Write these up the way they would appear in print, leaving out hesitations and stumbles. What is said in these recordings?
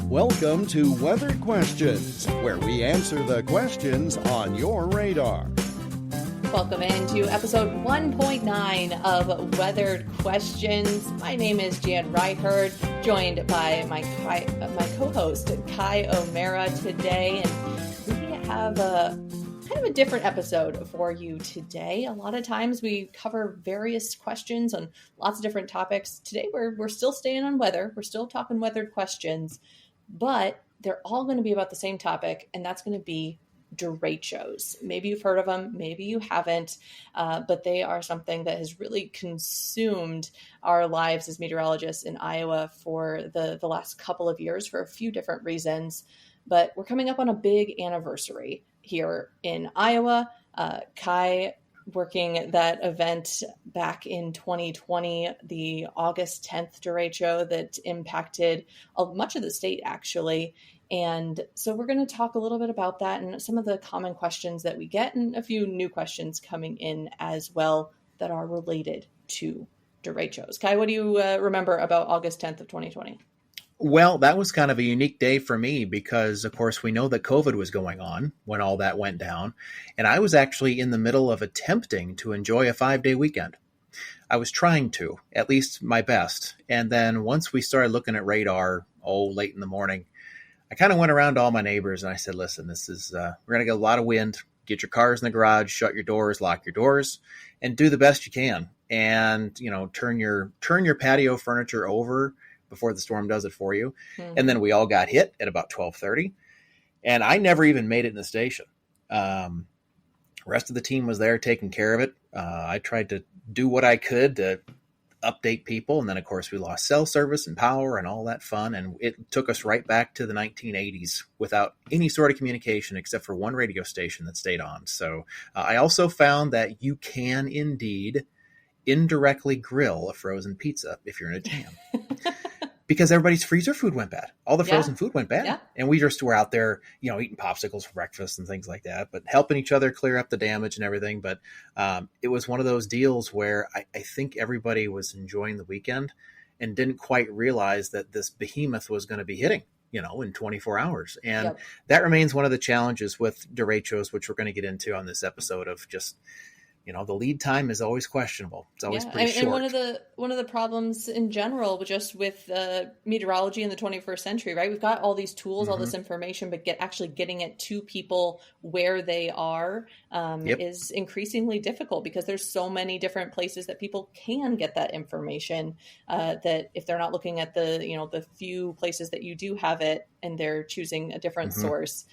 Welcome to Weathered Questions, where we answer the questions on your radar. Welcome into episode 1.9 of Weathered Questions. My name is Jan Kaj, joined by my co-host Kai O'Mara today, and we have a kind of a different episode for you today. A lot of times we cover various questions on lots of different topics. Today we're still staying on weather. We're still talking weathered questions, but they're all going to be about the same topic, and that's going to be derechos. Maybe you've heard of them, maybe you haven't, but they are something that has really consumed our lives as meteorologists in Iowa for the last couple of years for a few different reasons. But we're coming up on a big anniversary here in Iowa. Kai working that event back in 2020, the August 10th derecho that impacted much of the state, actually. And so we're going to talk a little bit about that and some of the common questions that we get, and a few new questions coming in as well that are related to derechos. Kai, what do you remember about August 10th of 2020? Well, that was kind of a unique day for me because, of course, we know that COVID was going on when all that went down. And I was actually in the middle of attempting to enjoy a 5-day weekend. I was trying to, at least my best. And then once we started looking at radar, late in the morning, I kind of went around to all my neighbors and I said, listen, this is, we're going to get a lot of wind. Get your cars in the garage, shut your doors, lock your doors, and do the best you can. And, turn your patio furniture over before the storm does it for you. Mm-hmm. And then we all got hit at about 12:30. And I never even made it in the station. Rest of the team was there taking care of it. I tried to do what I could to update people. And then, of course, we lost cell service and power and all that fun. And it took us right back to the 1980s without any sort of communication except for one radio station that stayed on. So I also found that you can indeed indirectly grill a frozen pizza if you're in a jam. Because everybody's freezer food went bad. All the frozen food went bad. Yeah. And we just were out there, eating popsicles for breakfast and things like that, but helping each other clear up the damage and everything. But it was one of those deals where I think everybody was enjoying the weekend and didn't quite realize that this behemoth was going to be hitting, in 24 hours. And that remains one of the challenges with derechos, which we're going to get into on this episode of just, the lead time is always questionable. It's always pretty short. And one of the problems in general, just with meteorology in the 21st century, right? We've got all these tools, all this information, but actually getting it to people where they are is increasingly difficult because there's so many different places that people can get that information. That if they're not looking at the few places that you do have it, and they're choosing a different source,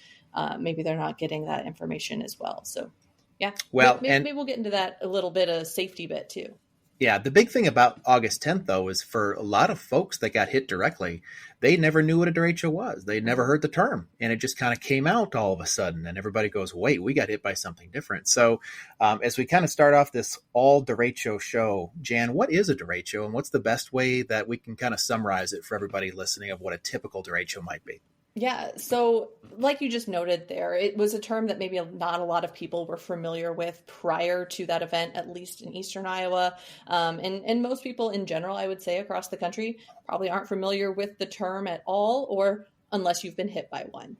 maybe they're not getting that information as well. So. Yeah. Well, maybe we'll get into that a little bit of safety bit too. Yeah. The big thing about August 10th, though, is for a lot of folks that got hit directly, they never knew what a derecho was. They'd never heard the term. And it just kind of came out all of a sudden. And everybody goes, wait, we got hit by something different. So as we kind of start off this all derecho show, Jan, what is a derecho and what's the best way that we can kind of summarize it for everybody listening of what a typical derecho might be? Yeah. So like you just noted there, it was a term that maybe not a lot of people were familiar with prior to that event, at least in Eastern Iowa. And most people in general, I would say across the country, probably aren't familiar with the term at all, or unless you've been hit by one.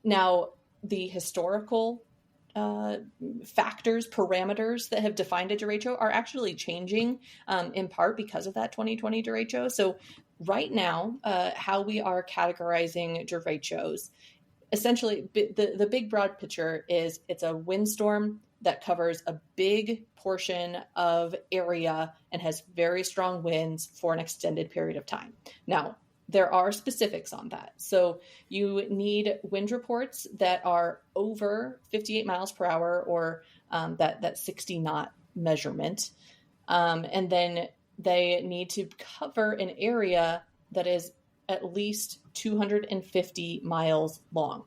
Now, the historical factors, parameters that have defined a derecho are actually changing in part because of that 2020 derecho. So right now, how we are categorizing derechos, essentially the big broad picture is it's a windstorm that covers a big portion of area and has very strong winds for an extended period of time. Now, there are specifics on that. So you need wind reports that are over 58 miles per hour or that 60 knot measurement. And then they need to cover an area that is at least 250 miles long.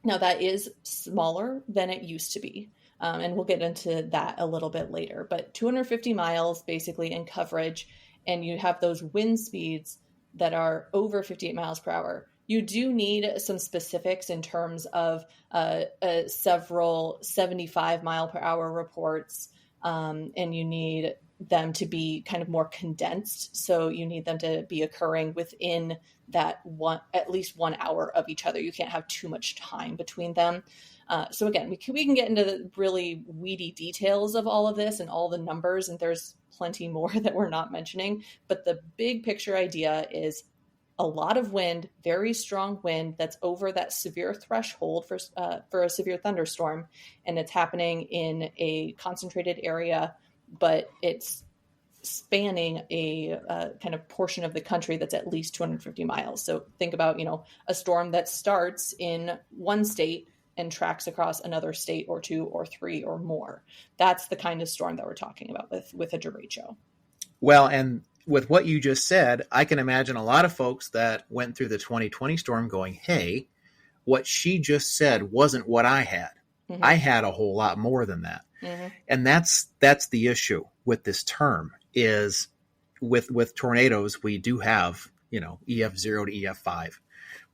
Now that is smaller than it used to be. And we'll get into that a little bit later, but 250 miles basically in coverage, and you have those wind speeds that are over 58 miles per hour. You do need some specifics in terms of several 75 mile per hour reports. And you need them to be kind of more condensed. So you need them to be occurring within that at least 1 hour of each other. You can't have too much time between them. So again, we can get into the really weedy details of all of this and all the numbers, and there's plenty more that we're not mentioning. But the big picture idea is a lot of wind, very strong wind that's over that severe threshold for a severe thunderstorm, and it's happening in a concentrated area, but it's spanning a kind of portion of the country that's at least 250 miles. So think about, a storm that starts in one state and tracks across another state or two or three or more. That's the kind of storm that we're talking about with a derecho. Well, and with what you just said, I can imagine a lot of folks that went through the 2020 storm going, hey, what she just said wasn't what I had. Mm-hmm. I had a whole lot more than that. Mm-hmm. And that's the issue with this term is with tornadoes, we do have, EF0 to EF5.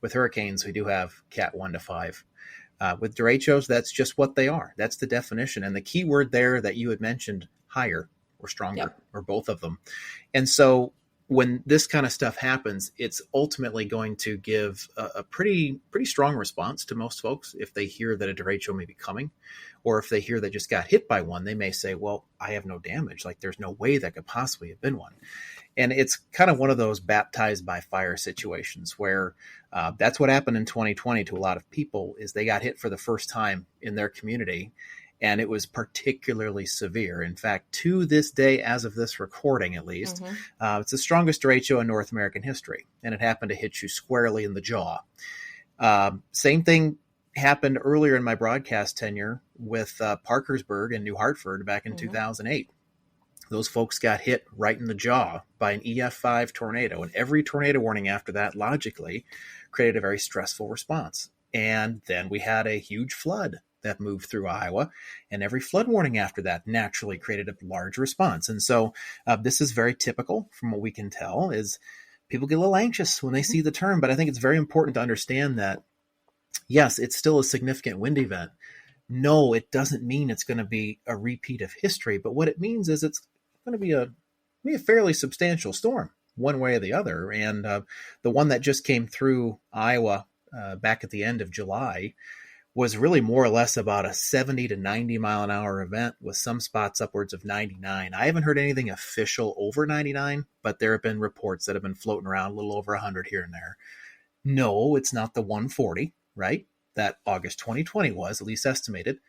With hurricanes, we do have Cat 1 to 5. With derechos, that's just what they are. That's the definition. And the key word there that you had mentioned, higher or stronger, yep, or both of them. And so when this kind of stuff happens, it's ultimately going to give a pretty strong response to most folks. If they hear that a derecho may be coming, or if they hear they just got hit by one, they may say, well, I have no damage. Like there's no way that could possibly have been one. And it's kind of one of those baptized by fire situations where that's what happened in 2020 to a lot of people is they got hit for the first time in their community. And it was particularly severe. In fact, to this day, as of this recording at least, mm-hmm, it's the strongest derecho in North American history. And it happened to hit you squarely in the jaw. Same thing happened earlier in my broadcast tenure with Parkersburg and New Hartford back in mm-hmm 2008. Those folks got hit right in the jaw by an EF5 tornado. And every tornado warning after that, logically, created a very stressful response. And then we had a huge flood that moved through Iowa, and every flood warning after that naturally created a large response. And so this is very typical from what we can tell is people get a little anxious when they see the term, but I think it's very important to understand that, yes, it's still a significant wind event. No, it doesn't mean it's going to be a repeat of history, but what it means is it's going to be a fairly substantial storm one way or the other. And the one that just came through Iowa back at the end of July was really more or less about a 70 to 90 mile an hour event with some spots upwards of 99. I haven't heard anything official over 99, but there have been reports that have been floating around a little over 100 here and there. No, it's not the 140, right? That August 2020 was, at least estimated,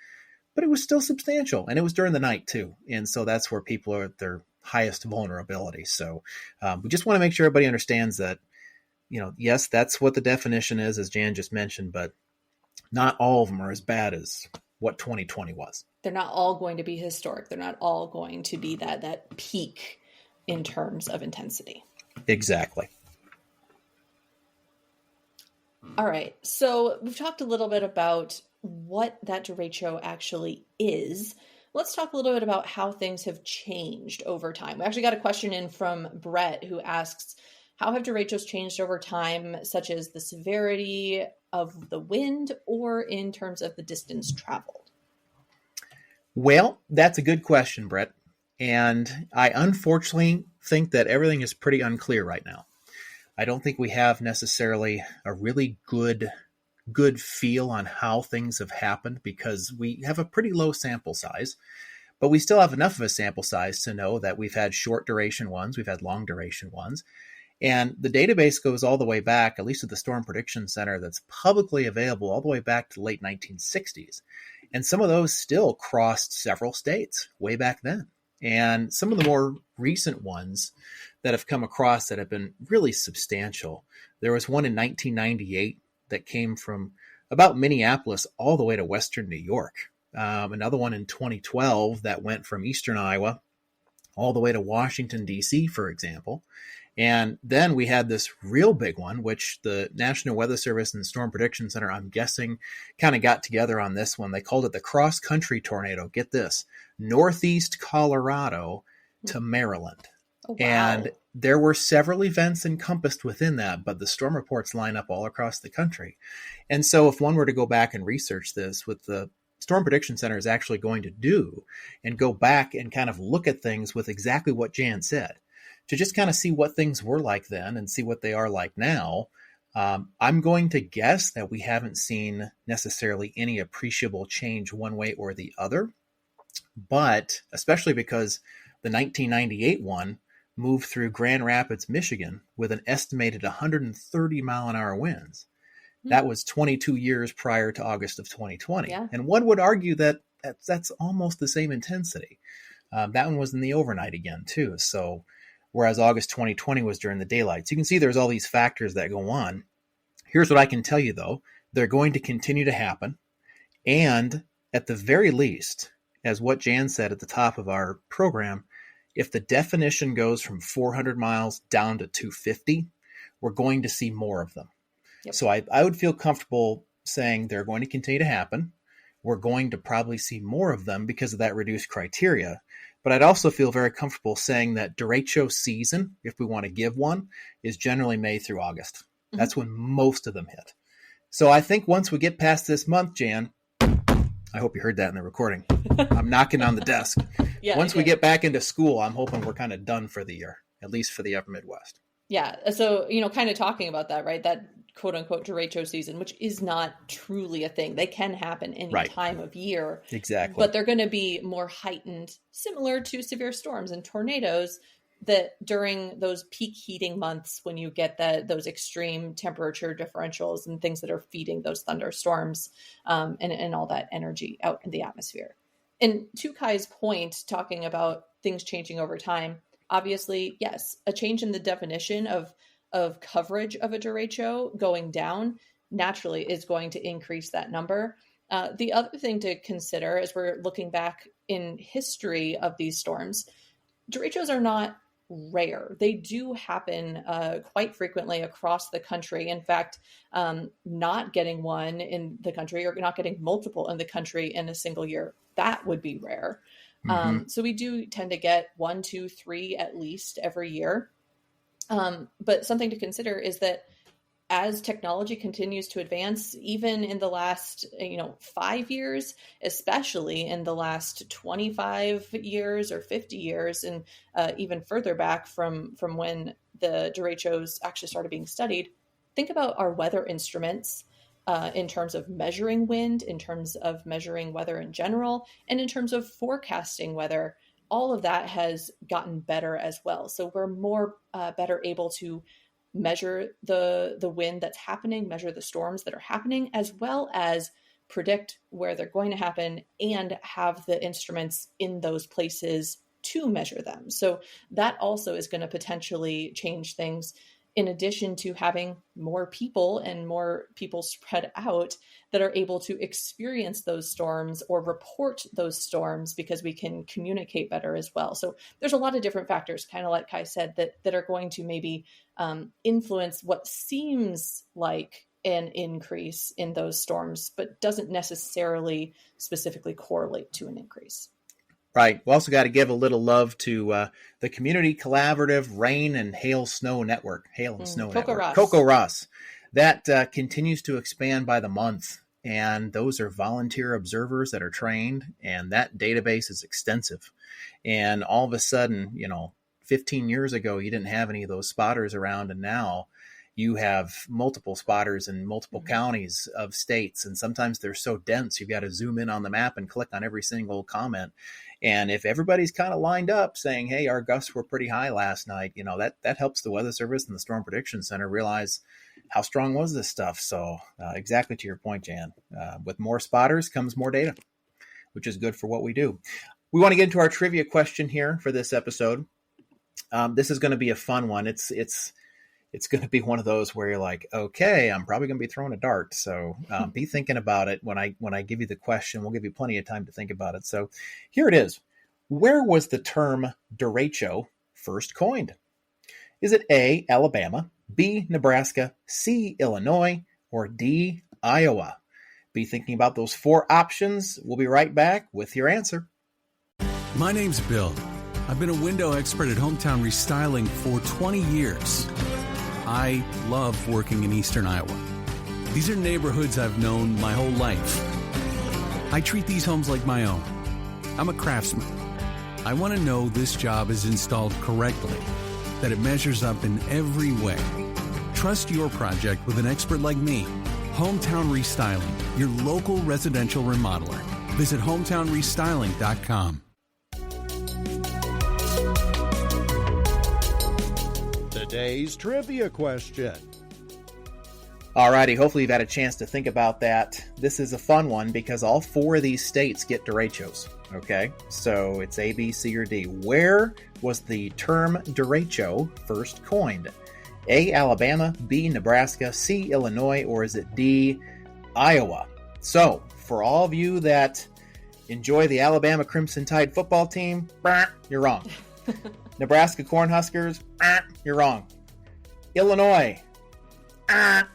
but it was still substantial. And it was during the night too. And so that's where people are at their highest vulnerability. So we just want to make sure everybody understands that, yes, that's what the definition is, as Jan just mentioned, but not all of them are as bad as what 2020 was. They're not all going to be historic. They're not all going to be that peak in terms of intensity. Exactly. All right. So we've talked a little bit about what that derecho actually is. Let's talk a little bit about how things have changed over time. We actually got a question in from Brett who asks, how have derechos changed over time, such as the severity of the wind or in terms of the distance traveled? Well, that's a good question, Brett. And I unfortunately think that everything is pretty unclear right now. I don't think we have necessarily a really good feel on how things have happened because we have a pretty low sample size, but we still have enough of a sample size to know that we've had short duration ones, we've had long duration ones. And the database goes all the way back, at least at the Storm Prediction Center that's publicly available, all the way back to the late 1960s. And some of those still crossed several states way back then. And some of the more recent ones that have come across that have been really substantial. There was one in 1998 that came from about Minneapolis all the way to western New York. Another one in 2012 that went from eastern Iowa all the way to Washington, D.C., for example. And then we had this real big one, which the National Weather Service and Storm Prediction Center, I'm guessing, kind of got together on this one. They called it the cross-country tornado. Get this, northeast Colorado to Maryland. Oh, wow. And there were several events encompassed within that, but the storm reports line up all across the country. And so if one were to go back and research this with the Storm Prediction Center is actually going to do and go back and kind of look at things with exactly what Jan said, to just kind of see what things were like then and see what they are like now. I'm going to guess that we haven't seen necessarily any appreciable change one way or the other, but especially because the 1998 one moved through Grand Rapids, Michigan with an estimated 130 mile an hour winds. That was 22 years prior to August of 2020. Yeah. And one would argue that that's almost the same intensity. That one was in the overnight again, too. So whereas August 2020 was during the daylight. So you can see there's all these factors that go on. Here's what I can tell you, though. They're going to continue to happen. And at the very least, as what Jan said at the top of our program, if the definition goes from 400 miles down to 250, we're going to see more of them. Yep. So I would feel comfortable saying they're going to continue to happen. We're going to probably see more of them because of that reduced criteria. But I'd also feel very comfortable saying that derecho season, if we want to give one, is generally May through August. Mm-hmm. That's when most of them hit. So I think once we get past this month, Jan, I hope you heard that in the recording. I'm knocking on the desk. Yeah, once we get back into school, I'm hoping we're kind of done for the year, at least for the upper Midwest. Yeah. So, kind of talking about that, right? That quote unquote derecho season, which is not truly a thing. They can happen any time of year. Exactly. But they're going to be more heightened, similar to severe storms and tornadoes, that during those peak heating months when you get those extreme temperature differentials and things that are feeding those thunderstorms and all that energy out in the atmosphere. And to Kai's point, talking about things changing over time, obviously, yes, a change in the definition of coverage of a derecho going down naturally is going to increase that number. The other thing to consider as we're looking back in history of these storms, derechos are not rare. They do happen quite frequently across the country. In fact, not getting one in the country or not getting multiple in the country in a single year, that would be rare. Mm-hmm. So we do tend to get 1, 2, 3 at least every year. But something to consider is that as technology continues to advance, even in the last, 5 years, especially in the last 25 years or 50 years, and even further back from when the derechos actually started being studied, think about our weather instruments in terms of measuring wind, in terms of measuring weather in general, and in terms of forecasting weather. All of that has gotten better as well. So we're more better able to measure the wind that's happening, measure the storms that are happening, as well as predict where they're going to happen and have the instruments in those places to measure them. So that also is going to potentially change things, in addition to having more people and more people spread out that are able to experience those storms or report those storms, because we can communicate better as well. So there's a lot of different factors, kind of like Kai said, that are going to maybe influence what seems like an increase in those storms, but doesn't necessarily specifically correlate to an increase. Right. We also got to give a little love to the Community Collaborative Rain and Hail Snow Network. Hail and Snow Network. Ross. Coco Ross. That continues to expand by the month. And those are volunteer observers that are trained. And that database is extensive. And all of a sudden, 15 years ago, you didn't have any of those spotters around. And now you have multiple spotters in multiple counties of states. And sometimes they're so dense, you've got to zoom in on the map and click on every single comment. And if everybody's kind of lined up saying, hey, our gusts were pretty high last night, that helps the Weather Service and the Storm Prediction Center realize how strong was this stuff. So exactly to your point, Jan, with more spotters comes more data, which is good for what we do. We want to get into our trivia question here for this episode. This is going to be a fun one. It's going to be one of those where you're like, okay, I'm probably going to be throwing a dart. So be thinking about it when I give you the question. We'll give you plenty of time to think about it. So here it is. Where was the term derecho first coined? Is it A, Alabama, B, Nebraska, C, Illinois, or D, Iowa? Be thinking about those 4 options. We'll be right back with your answer. My name's Bill. I've been a window expert at Hometown Restyling for 20 years. I love working in Eastern Iowa. These are neighborhoods I've known my whole life. I treat these homes like my own. I'm a craftsman. I want to know this job is installed correctly, that it measures up in every way. Trust your project with an expert like me. Hometown Restyling, your local residential remodeler. Visit hometownrestyling.com. Today's trivia question. Alrighty, hopefully you've had a chance to think about that. This is a fun one because all 4 of these states get derechos. Okay, so it's A, B, C, or D. Where was the term derecho first coined? A, Alabama, B, Nebraska, C, Illinois, or is it D, Iowa? So, for all of you that enjoy the Alabama Crimson Tide football team, you're wrong. Nebraska Cornhuskers, you're wrong. Illinois, it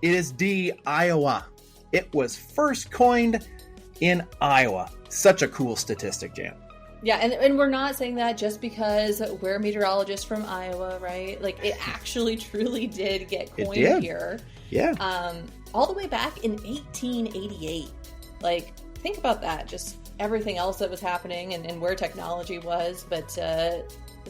is D, Iowa. It was first coined in Iowa. Such a cool statistic, Jan. Yeah, and we're not saying that just because we're meteorologists from Iowa, right? Like, it actually truly did get coined here. Yeah. All the way back in 1888. Like, think about that. Just everything else that was happening and where technology was. But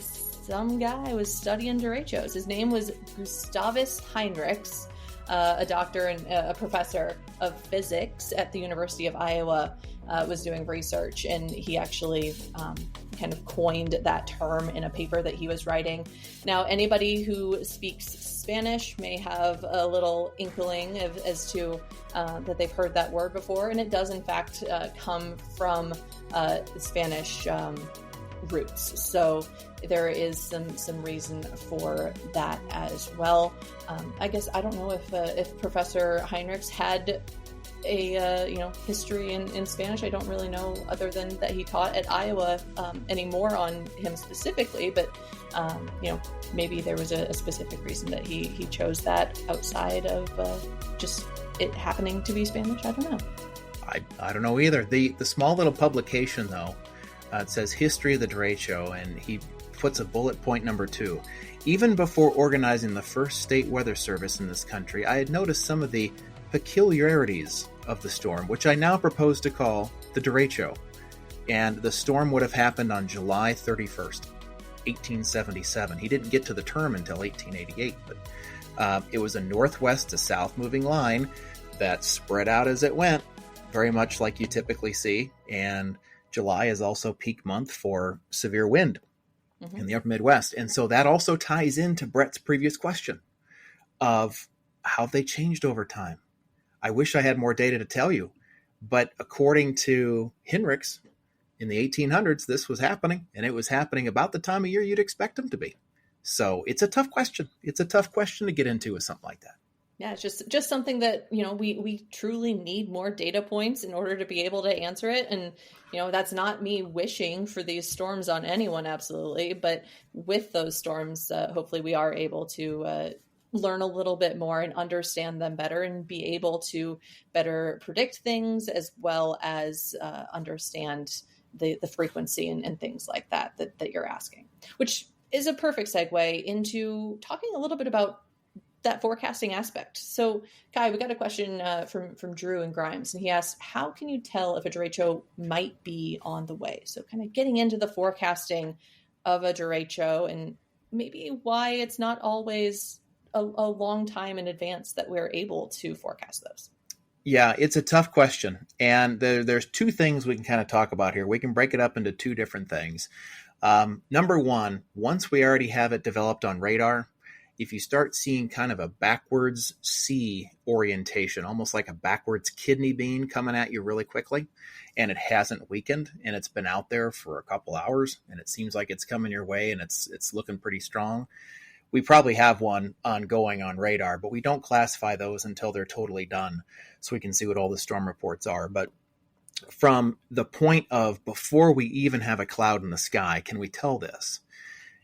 some guy was studying derechos. His name was Gustavus Heinrichs, a doctor and a professor of physics at the University of Iowa. Was doing research, and he actually kind of coined that term in a paper that he was writing. Now, anybody who speaks Spanish may have a little inkling as to that they've heard that word before, and it does in fact come from the Spanish roots. So there is some reason for that as well. I guess I don't know if Professor Heinrichs had a history in Spanish. I don't really know, other than that he taught at Iowa anymore on him specifically, but maybe there was a specific reason that he chose that outside of just it happening to be Spanish. I don't know. I don't know either. The small little publication, though, it says History of the Derecho, and he puts a bullet point number 2. Even before organizing the first state weather service in this country, I had noticed some of the peculiarities of the storm, which I now propose to call the derecho. And the storm would have happened on July 31st, 1877. He didn't get to the term until 1888, but it was a northwest to south moving line that spread out as it went, very much like you typically see. And July is also peak month for severe wind in the upper Midwest. And so that also ties into Brett's previous question of how they changed over time. I wish I had more data to tell you, but according to Heinrichs, in the 1800s, this was happening, and it was happening about the time of year you'd expect them to be. So it's a tough question. It's a tough question to get into with something like that. Yeah, it's just something that, we truly need more data points in order to be able to answer it. And, that's not me wishing for these storms on anyone, absolutely. But with those storms, hopefully we are able to learn a little bit more and understand them better and be able to better predict things, as well as understand the frequency and things like that you're asking, which is a perfect segue into talking a little bit about that forecasting aspect. So, Kai, we got a question from Drew and Grimes, and he asked, how can you tell if a derecho might be on the way? So kind of getting into the forecasting of a derecho and maybe why it's not always a long time in advance that we're able to forecast those. Yeah, it's a tough question. And there's 2 things we can kind of talk about here. We can break it up into 2 different things. Number 1, once we already have it developed on radar, if you start seeing kind of a backwards C orientation, almost like a backwards kidney bean coming at you really quickly, and it hasn't weakened, and it's been out there for a couple hours, and it seems like it's coming your way, and it's looking pretty strong, we probably have one ongoing on radar, but we don't classify those until they're totally done so we can see what all the storm reports are. But from the point of before we even have a cloud in the sky, can we tell this?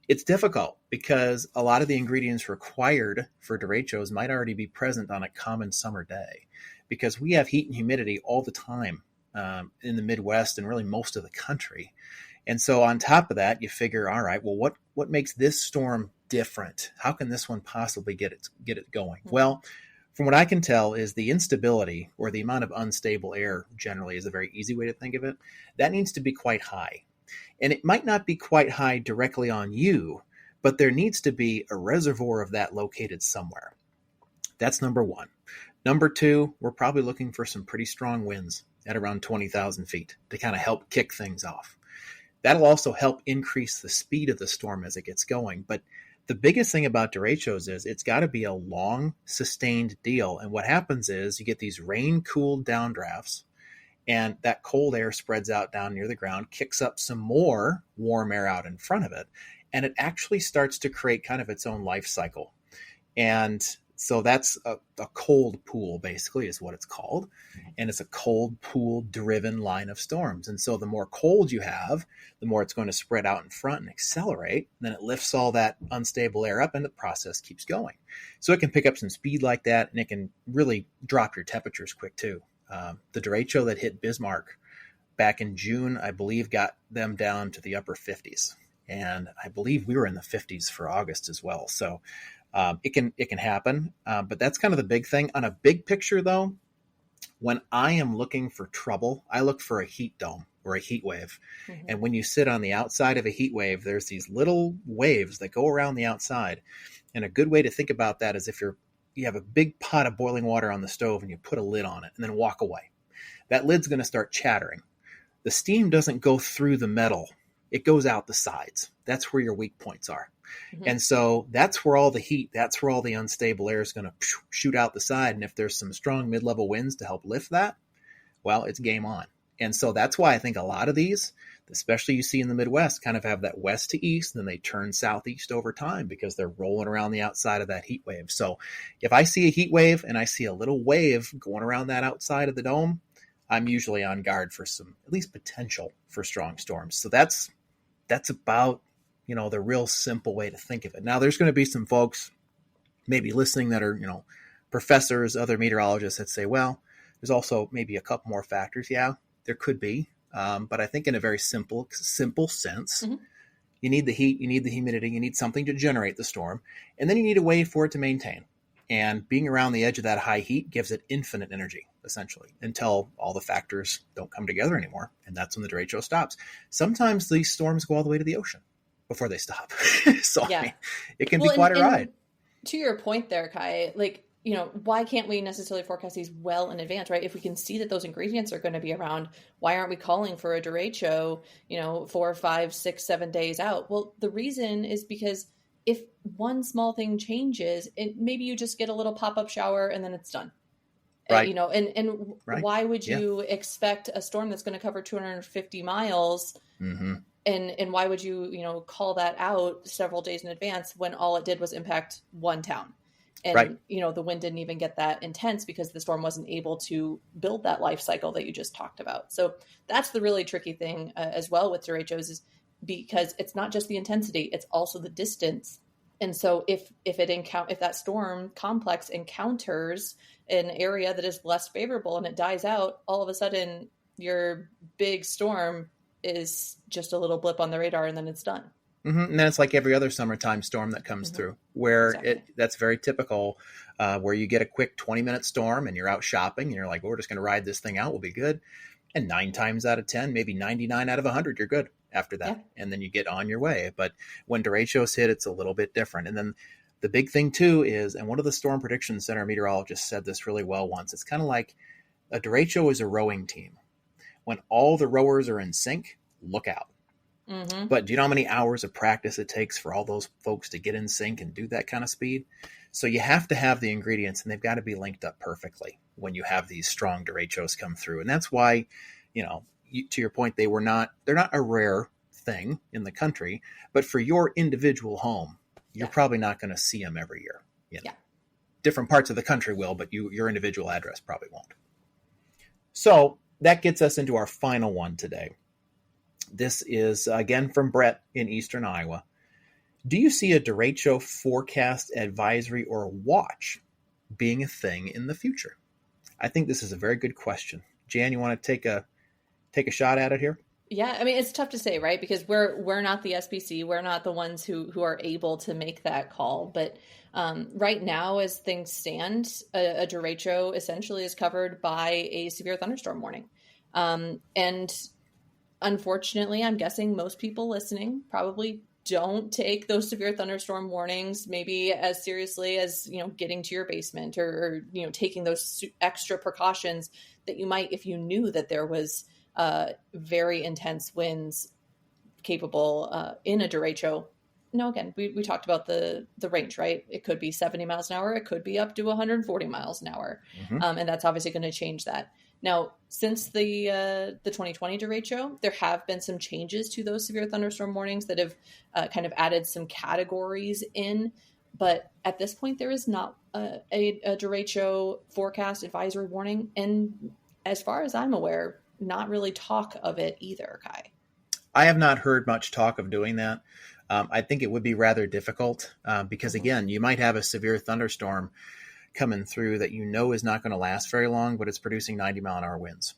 It's difficult because a lot of the ingredients required for derechos might already be present on a common summer day, because we have heat and humidity all the time in the Midwest and really most of the country. And so on top of that, you figure, all right, well, what makes this storm different? How can this one possibly get it going? Well, From what I can tell is the instability or the amount of unstable air generally is a very easy way to think of it. That needs to be quite high. And it might not be quite high directly on you, but there needs to be a reservoir of that located somewhere. That's number one. Number two, we're probably looking for some pretty strong winds at around 20,000 feet to kind of help kick things off. That'll also help increase the speed of the storm as it gets going. But the biggest thing about derechos is it's got to be a long, sustained deal. And what happens is you get these rain-cooled downdrafts, and that cold air spreads out down near the ground, kicks up some more warm air out in front of it, and it actually starts to create kind of its own life cycle. And so that's a cold pool, basically, is what it's called. And it's a cold pool driven line of storms. And so the more cold you have, the more it's going to spread out in front and accelerate. And then it lifts all that unstable air up and the process keeps going. So it can pick up some speed like that, and it can really drop your temperatures quick too. The derecho that hit Bismarck back in June, I believe, got them down to the upper 50s. And I believe we were in the 50s for August as well. So it can happen, but that's kind of the big thing. On a big picture, though, when I am looking for trouble, I look for a heat dome or a heat wave. Mm-hmm. And when you sit on the outside of a heat wave, there's these little waves that go around the outside. And a good way to think about that is if you have a big pot of boiling water on the stove and you put a lid on it and then walk away. That lid's going to start chattering. The steam doesn't go through the metal. It goes out the sides. That's where your weak points are. Mm-hmm. And so that's where all the heat, that's where all the unstable air is going to shoot out the side. And if there's some strong mid-level winds to help lift that, well, it's game on. And so that's why I think a lot of these, especially you see in the Midwest, kind of have that west to east, and then they turn southeast over time because they're rolling around the outside of that heat wave. So if I see a heat wave and I see a little wave going around that outside of the dome, I'm usually on guard for some, at least potential for strong storms. So that's about, the real simple way to think of it. Now, there's going to be some folks maybe listening that are, professors, other meteorologists that say, well, there's also maybe a couple more factors. Yeah, there could be. But I think in a very simple sense, mm-hmm. You need the heat, you need the humidity, you need something to generate the storm, and then you need a way for it to maintain. And being around the edge of that high heat gives it infinite energy, essentially, until all the factors don't come together anymore. And that's when the derecho stops. Sometimes these storms go all the way to the ocean before they stop. So yeah. I mean, it can be quite a ride. To your point there, Kai, why can't we necessarily forecast these well in advance, right? If we can see that those ingredients are going to be around, why aren't we calling for a derecho, 4, 5, 6, 7 days out? Well, the reason is because if one small thing changes, maybe you just get a little pop-up shower and then it's done. Right. And right. Why would you expect a storm that's going to cover 250 miles? Mm-hmm. And why would you, call that out several days in advance when all it did was impact one town? And, right. The wind didn't even get that intense because the storm wasn't able to build that life cycle that you just talked about. So that's the really tricky thing as well with derechos, is because it's not just the intensity, it's also the distance. And so if that storm complex encounters an area that is less favorable and it dies out, all of a sudden your big storm is just a little blip on the radar and then it's done. Mm-hmm. And then it's like every other summertime storm that comes mm-hmm. through, where exactly. That's very typical, where you get a quick 20-minute storm and you're out shopping and you're like, well, we're just going to ride this thing out. We'll be good. And 9 times out of 10, maybe 99 out of 100, you're good after that. Yeah. And then you get on your way. But when derechos hit, it's a little bit different. And then the big thing too is, and one of the Storm Prediction Center meteorologists said this really well once, it's kind of like a derecho is a rowing team. When all the rowers are in sync, look out. Mm-hmm. But do you know how many hours of practice it takes for all those folks to get in sync and do that kind of speed? So you have to have the ingredients, and they've got to be linked up perfectly when you have these strong derechos come through. And that's why, to your point, they're not a rare thing in the country, but for your individual home, you're probably not going to see them every year. Yeah. Different parts of the country will, but your individual address probably won't. So that gets us into our final one today. This is, again, from Brett in Eastern Iowa. Do you see a derecho forecast, advisory, or watch being a thing in the future? I think this is a very good question. Jan, you want to take a shot at it here? Yeah, I mean, it's tough to say, right? Because we're not the SPC, we're not the ones who are able to make that call. But right now, as things stand, a derecho essentially is covered by a severe thunderstorm warning. And unfortunately, I'm guessing most people listening probably don't take those severe thunderstorm warnings maybe as seriously as, getting to your basement or taking those extra precautions that you might if you knew that there was very intense winds capable in a derecho. No, again, we talked about the range, right? It could be 70 miles an hour. It could be up to 140 miles an hour. Mm-hmm. And that's obviously going to change that. Now, since the 2020 derecho, there have been some changes to those severe thunderstorm warnings that have kind of added some categories in. But at this point, there is not a derecho forecast advisory warning. And as far as I'm aware, not really talk of it either, Kai. I have not heard much talk of doing that. I think it would be rather difficult because, again, you might have a severe thunderstorm coming through that is not going to last very long, but it's producing 90-mile-an-hour winds.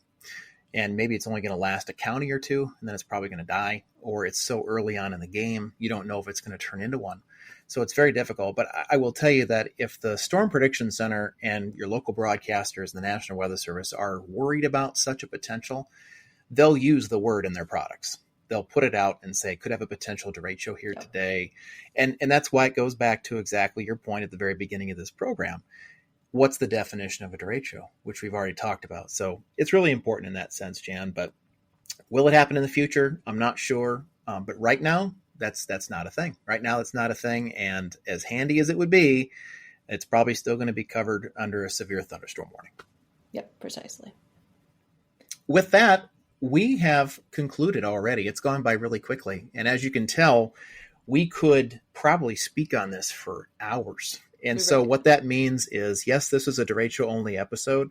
And maybe it's only going to last a county or two, and then it's probably going to die. Or it's so early on in the game, you don't know if it's going to turn into one. So it's very difficult. But I will tell you that if the Storm Prediction Center and your local broadcasters and the National Weather Service are worried about such a potential, they'll use the word in their products. They'll put it out and say, could have a potential derecho here today. And that's why it goes back to exactly your point at the very beginning of this program. What's the definition of a derecho, which we've already talked about. So it's really important in that sense, Jan. But will it happen in the future? I'm not sure. But right now, that's not a thing. Right now, it's not a thing. And as handy as it would be, it's probably still going to be covered under a severe thunderstorm warning. Yep, precisely. With that, we have concluded already. It's gone by really quickly. And as you can tell, we could probably speak on this for hours. And so what that means is, yes, this is a derecho only episode,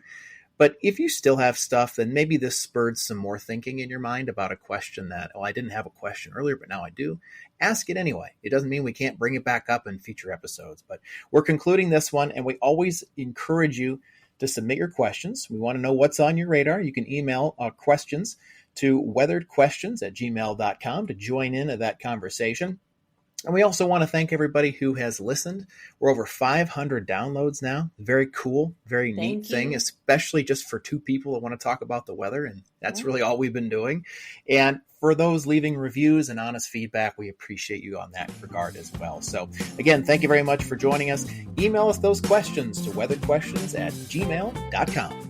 but if you still have stuff, then maybe this spurred some more thinking in your mind about a question that, I didn't have a question earlier, but now I do. Ask it anyway. It doesn't mean we can't bring it back up in future episodes, but we're concluding this one, and we always encourage you to submit your questions. We want to know what's on your radar. You can email questions to weatheredquestions@gmail.com to join in that conversation. And we also want to thank everybody who has listened. We're over 500 downloads now. Very cool, very neat thing, especially just for two people that want to talk about the weather. And that's really all we've been doing. And for those leaving reviews and honest feedback, we appreciate you on that regard as well. So again, thank you very much for joining us. Email us those questions to weatheredquestions@gmail.com.